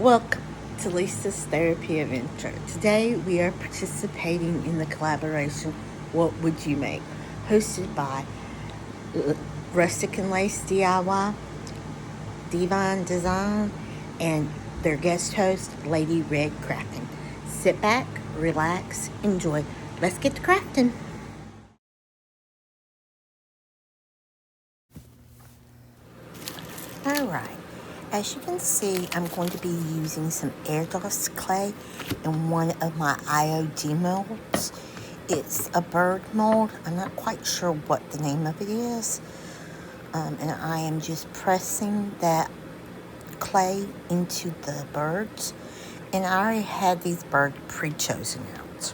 Welcome to Lisa's Therapy Adventure. Today we are participating in the collaboration What Would You Make? Hosted by Rustic and Lace DIY, Divine Design, and their guest host, Lady Red Crafting. Sit back, relax, enjoy. Let's get to crafting. Alright, as you can see, I'm going to be using some air dust clay in one of my IOD molds. It's a bird mold. I'm not quite sure what the name of it is. And I am just pressing that clay into the birds. And I already had these birds pre-chosen out.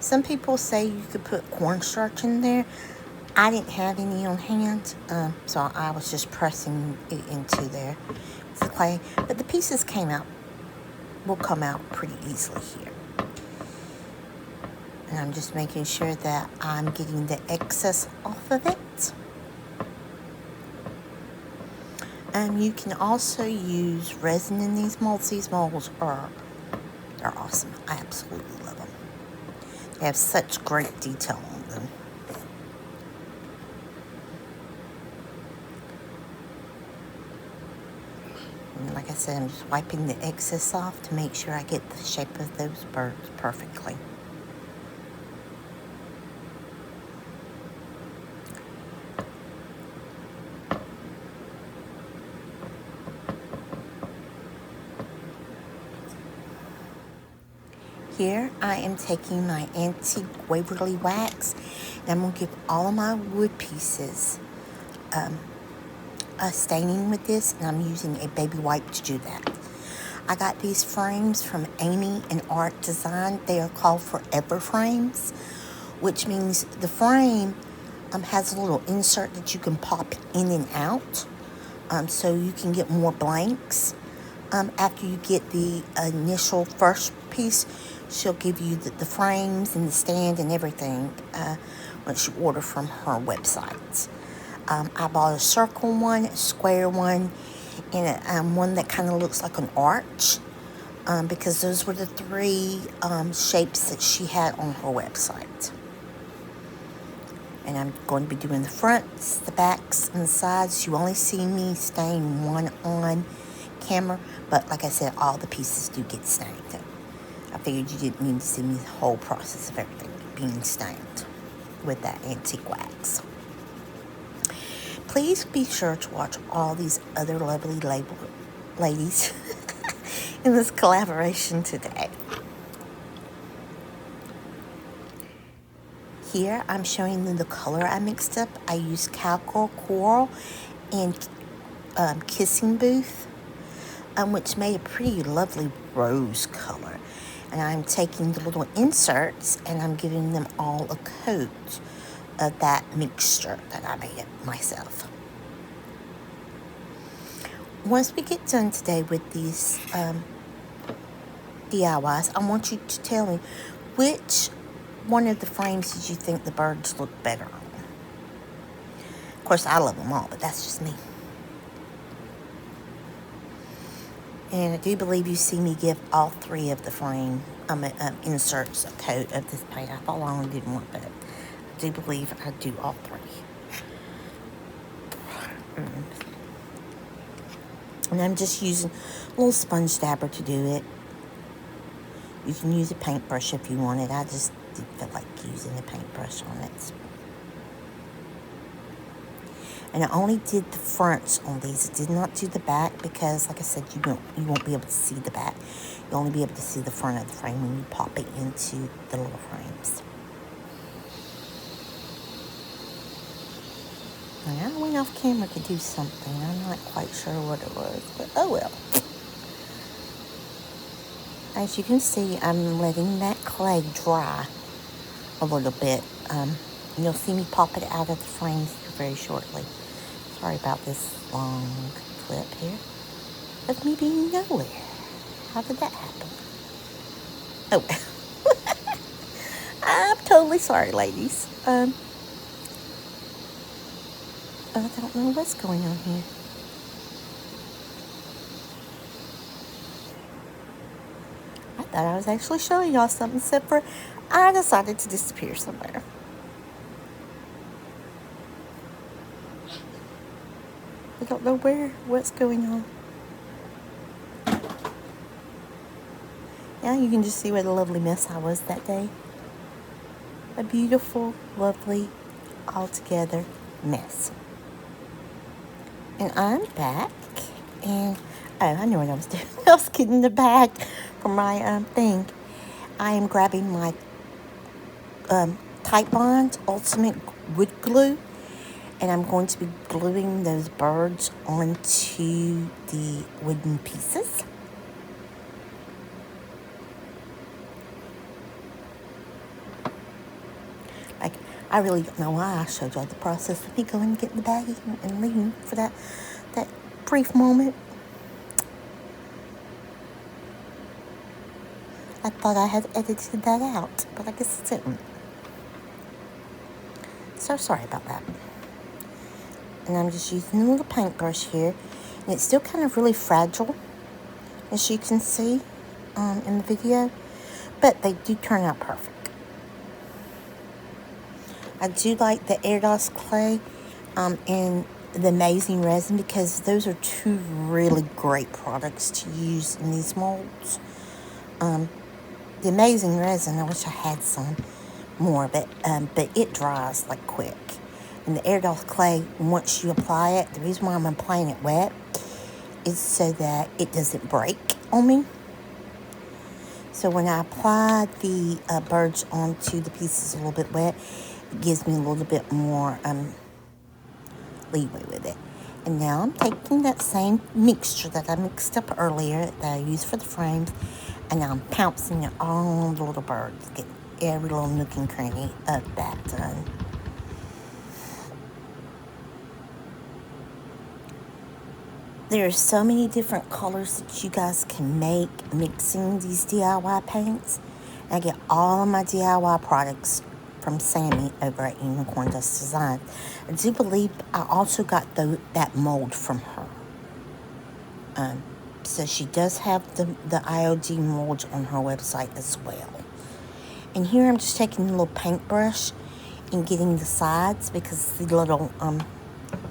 Some people say you could put cornstarch in there. I didn't have any on hand, so I was just pressing it into there with the clay. But the pieces will come out pretty easily here. And I'm just making sure that I'm getting the excess off of it. You can also use resin in these molds. These molds are awesome. I absolutely love them. They have such great detail on them. And like I said, I'm just wiping the excess off to make sure I get the shape of those birds perfectly. Here I am taking my antique Waverly wax, and I'm going to give all of my wood pieces a staining with this, and I'm using a baby wipe to do that. I got these frames from Amy and Art Design. They are called Forever Frames, which means the frame has a little insert that you can pop in and out, so you can get more blanks. After you get the initial first piece, she'll give you the frames and the stand and everything once you order from her website. I bought a circle one, a square one, and one that kind of looks like an arch, because those were the three shapes that she had on her website. And I'm going to be doing the fronts, the backs, and the sides. You only see me stain one on camera, but like I said, all the pieces do get stained. I figured you didn't need to see me the whole process of everything being stained with that antique wax. Please be sure to watch all these other lovely ladies in this collaboration today. Here I'm showing them the color I mixed up. I used Cowgirl Coral and Kissing Booth, which made a pretty lovely rose color. And I'm taking the little inserts and I'm giving them all a coat of that mixture that I made it myself. Once we get done today with these DIYs, I want you to tell me which one of the frames did you think the birds look better on. Of course, I love them all, but that's just me. And I do believe you see me give all three of the frame inserts a coat of this paint. I thought I only did one, but I do believe I do all three. And I'm just using a little sponge dabber to do it. You can use a paintbrush if you want it. I just didn't feel like using a paintbrush on it. And I only did the fronts on these. I did not do the back because, like I said, you won't be able to see the back. You'll only be able to see the front of the frame when you pop it into the little frames. And I went off camera to do something. I'm not quite sure what it was, but oh well. As you can see, I'm letting that clay dry a little bit. You'll see me pop it out of the frames very shortly. Sorry about this long clip here of me being nowhere. How did that happen? Oh, I'm totally sorry, ladies. I don't know what's going on here. Thought I was actually showing y'all something, except for I decided to disappear somewhere. I don't know what's going on. Yeah, you can just see what a lovely mess I was that day. A beautiful, lovely, altogether mess. And I'm back. And, oh, I knew what I was doing. I was getting the bag for my thing. I am grabbing my Type Bond Ultimate Wood Glue. And I'm going to be gluing those birds onto the wooden pieces. Like, I really don't know why I showed y'all the process of me going and getting the baggie and leaving for that brief moment. I thought I had edited that out, but I guess it didn't. So sorry about that. And I'm just using a little paintbrush here. And it's still kind of really fragile, as you can see in the video. But they do turn out perfect. I do like the Airdos clay and the Amazing Resin, because those are two really great products to use in these molds. The Amazing Resin, I wish I had some more, but it dries like quick. And the Airdos clay, once you apply it, the reason why I'm applying it wet is so that it doesn't break on me. So when I apply the birds onto the pieces a little bit wet, it gives me a little bit more leeway with it. And now I'm taking that same mixture that I mixed up earlier that I used for the frames, and I'm pouncing it all on the little birds, get every little nook and cranny of that done. There are so many different colors that you guys can make mixing these DIY paints. I get all of my DIY products from Sammy over at Unicorn Dust Design. I do believe I also got that mold from her. So she does have the IOD mold on her website as well. And here I'm just taking a little paintbrush and getting the sides, because the little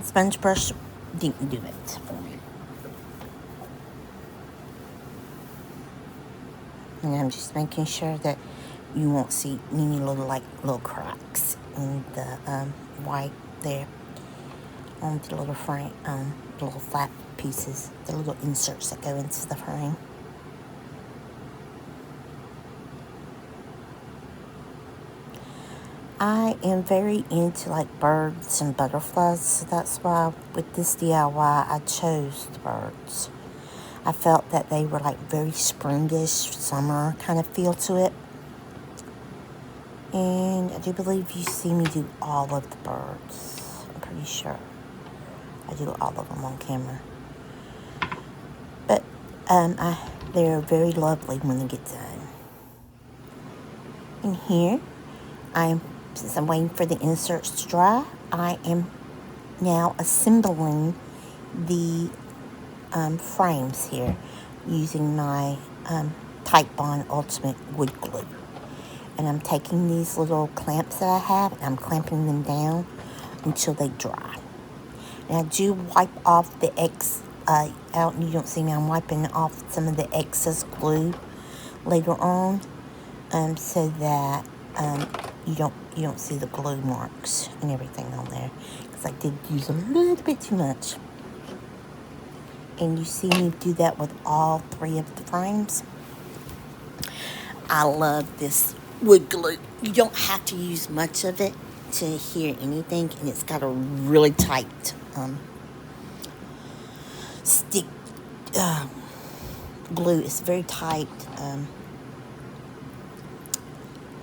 sponge brush didn't do it for me. And I'm just making sure that you won't see any little cracks in the white there on the little frame, the little flat pieces, the little inserts that go into the frame. I am very into like birds and butterflies, so that's why with this DIY I chose the birds. I felt that they were like very springish, summer kind of feel to it. And I do believe you see me do all of the birds. I'm pretty sure I do all of them on camera. But they're very lovely when they get done. And here, since I'm waiting for the inserts to dry, I am now assembling the frames here using my Type Bond Ultimate Wood Glue. And I'm taking these little clamps that I have and I'm clamping them down until they dry. And I do wipe off the out. You don't see me, I'm wiping off some of the excess glue later on, so that you don't see the glue marks and everything on there, because I did use a little bit too much. And you see me do that with all 3 of the frames. I love this wood glue. You don't have to use much of it to hear anything, and it's got a really tight stick glue. It's very tight.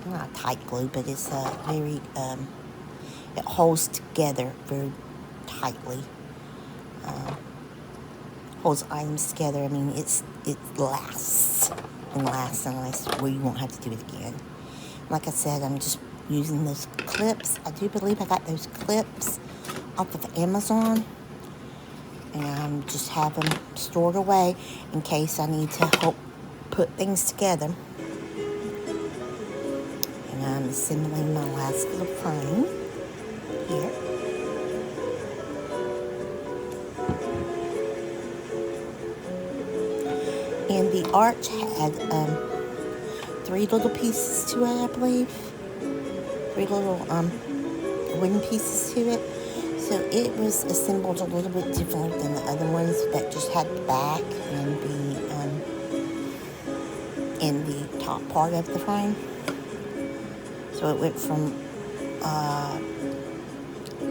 Not tight glue, but it's very it holds together very tightly. Holds items together. I mean, it lasts and lasts, and lasts where you won't have to do it again. Like I said, I'm just using those clips. I do believe I got those clips off of Amazon, and I'm just have them stored away in case I need to help put things together. And I'm assembling my last little frame here. And the arch had 3 little pieces to it, I believe. 3 little wooden pieces to it. So it was assembled a little bit differently than the other ones that just had the back and the top part of the frame. So it went from, I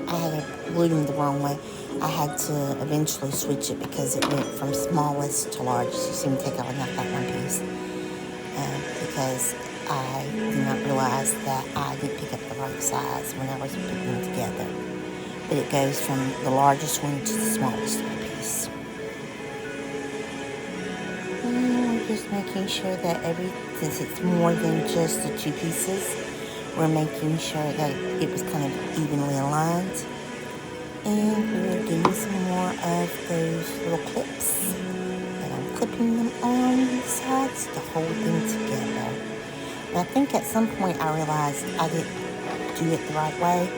had glued them the wrong way. I had to eventually switch it because it went from smallest to largest. You see me take out that one piece. Because I did not realize that I didn't pick up the right size when I was putting them together. But it goes from the largest one to the smallest piece. And just making sure that since it's more than just the 2 pieces, we're making sure that it was kind of evenly aligned. And we're getting some more of those little clips. And I'm clipping them on the sides to hold them together. And I think at some point I realized I didn't do it the right way.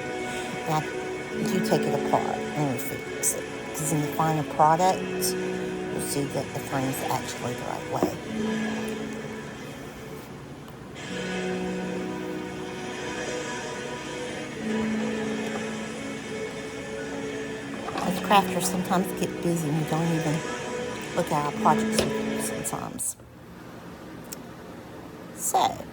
And I do take it apart and refix it. Because in the final product, you'll see that the frame's actually the right way. As crafters sometimes get busy and we don't even look at our projects sometimes. So,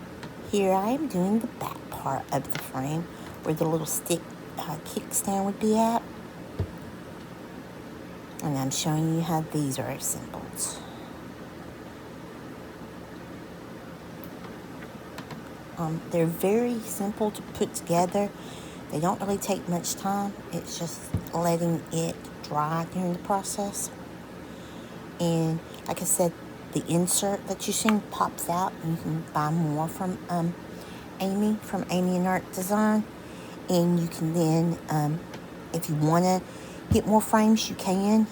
here I am doing the back part of the frame where the little stick kickstand would be at. And I'm showing you how these are assembled. They're very simple to put together. They don't really take much time. It's just letting it dry during the process. And like I said, the insert that you see pops out, and you can buy more from Amy and Art Design. And you can then, if you want to get more frames, you can.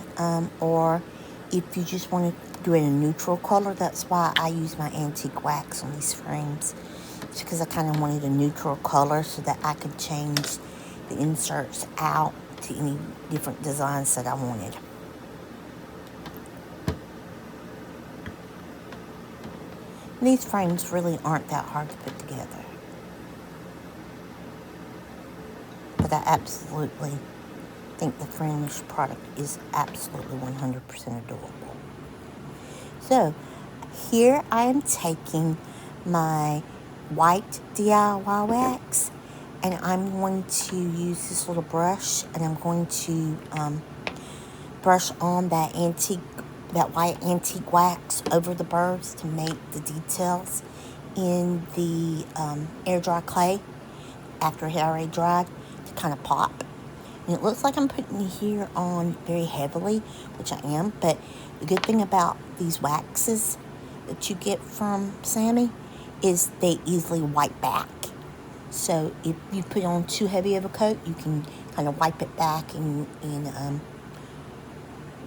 Or if you just want to do it in a neutral color, that's why I use my antique wax on these frames. It's because I kind of wanted a neutral color so that I could change the inserts out to any different designs that I wanted. These frames really aren't that hard to put together. But I absolutely think the finished product is absolutely 100% adorable. So, here I am taking my white DIY wax, and I'm going to use this little brush, and I'm going to brush on that white antique wax over the birds to make the details in the air dry clay after it had already dried to kind of pop. And it looks like I'm putting it here on very heavily, which I am, but the good thing about these waxes that you get from Sammy is they easily wipe back. So if you put on too heavy of a coat, you can kind of wipe it back and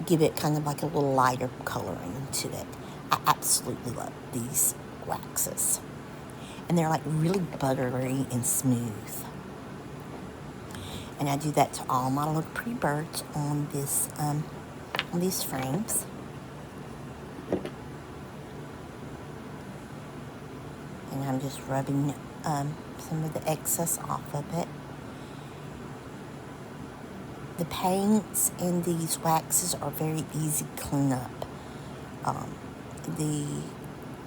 give it kind of like a little lighter coloring to it. I absolutely love these waxes. And they're like really buttery and smooth. And I do that to all my little pretty birds on these frames. And I'm just rubbing some of the excess off of it. The paints in these waxes are very easy to clean up. The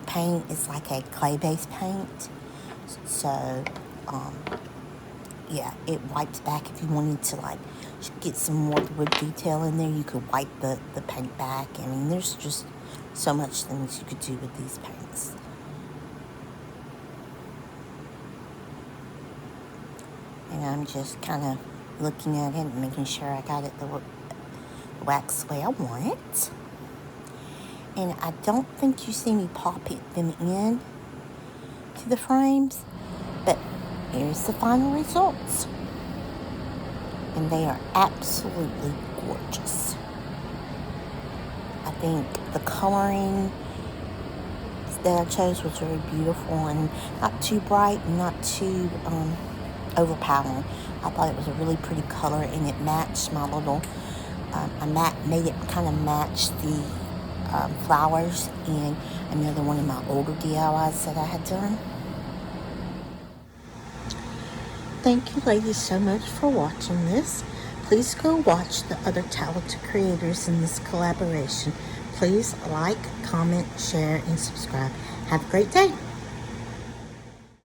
paint is like a clay-based paint, so yeah, it wipes back. If you wanted to like get some more wood detail in there, you could wipe the paint back. I mean, there's just so much things you could do with these paints. And I'm just kind of looking at it and making sure I got it the wax the way I want it. And I don't think you see me pop them in to the frames, but here's the final results. And they are absolutely gorgeous. I think the coloring that I chose was very beautiful and not too bright and not too overpowering. I thought it was a really pretty color, and it matched my little, made it kind of match the flowers in another one of my older DIYs that I had done. Thank you ladies so much for watching this. Please go watch the other talented creators in this collaboration. Please like, comment, share, and subscribe. Have a great day.